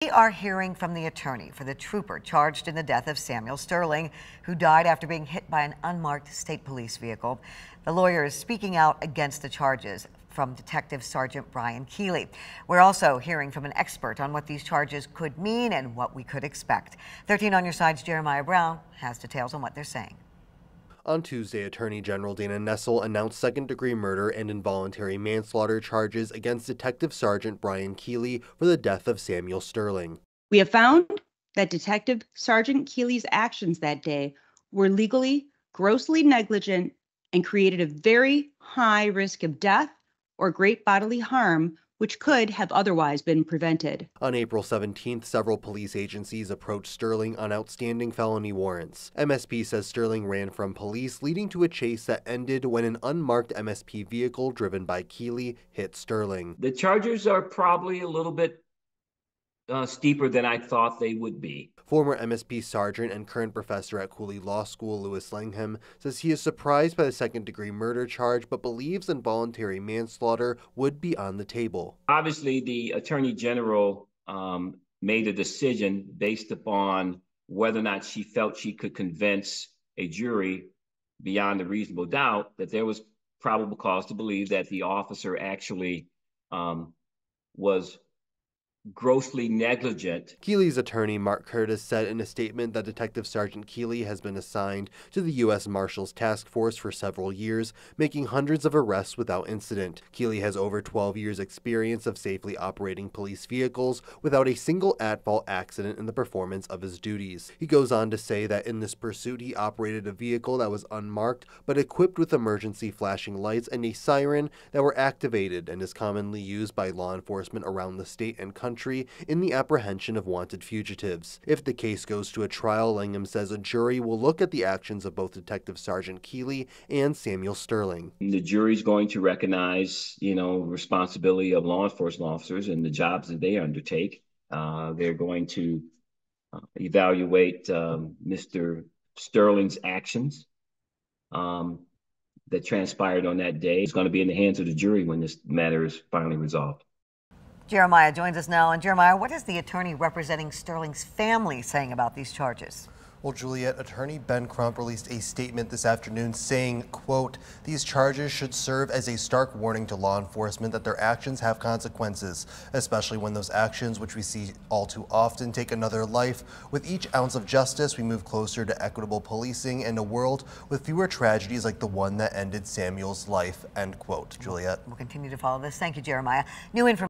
We are hearing from the attorney for the trooper charged in the death of Samuel Sterling, who died after being hit by an unmarked state police vehicle. The lawyer is speaking out against the charges from Detective Sergeant Brian Keely. We're also hearing from an expert on what these charges could mean and what we could expect. 13 on your side's Jeremiah Brown has details on what they're saying. On Tuesday, Attorney General Dana Nessel announced second-degree murder and involuntary manslaughter charges against Detective Sergeant Brian Keely for the death of Samuel Sterling. We have found that Detective Sergeant Keely's actions that day were legally grossly negligent and created a very high risk of death or great bodily harm, which could have otherwise been prevented. On April 17th, several police agencies approached Sterling on outstanding felony warrants. MSP says Sterling ran from police, leading to a chase that ended when an unmarked MSP vehicle driven by Keely hit Sterling. The charges are probably a little bit steeper than I thought they would be. Former MSP Sergeant and current professor at Keely Law School, Lewis Langham, says he is surprised by the second-degree murder charge, but believes involuntary manslaughter would be on the table. Obviously, the Attorney General made a decision based upon whether or not she felt she could convince a jury beyond a reasonable doubt that there was probable cause to believe that the officer actually was grossly negligent. Keely's attorney, Mark Curtis, said in a statement that Detective Sergeant Keely has been assigned to the U.S. Marshals Task Force for several years, making hundreds of arrests without incident. Keely has over 12 years' experience of safely operating police vehicles without a single at-fault accident in the performance of his duties. He goes on to say that in this pursuit, he operated a vehicle that was unmarked but equipped with emergency flashing lights and a siren that were activated and is commonly used by law enforcement around the state and country in the apprehension of wanted fugitives. If the case goes to a trial, Langham says a jury will look at the actions of both Detective Sergeant Keely and Samuel Sterling. The jury's going to recognize, responsibility of law enforcement officers and the jobs that they undertake. They're going to evaluate Mr. Sterling's actions that transpired on that day. It's going to be in the hands of the jury when this matter is finally resolved. Jeremiah joins us now. And Jeremiah, what is the attorney representing Sterling's family saying about these charges? Well, Juliet, Attorney Ben Crump released a statement this afternoon saying, quote, "These charges should serve as a stark warning to law enforcement that their actions have consequences, especially when those actions, which we see all too often, take another life. With each ounce of justice, we move closer to equitable policing and a world with fewer tragedies like the one that ended Samuel's life," end quote. Juliet. We'll continue to follow this. Thank you, Jeremiah. New information.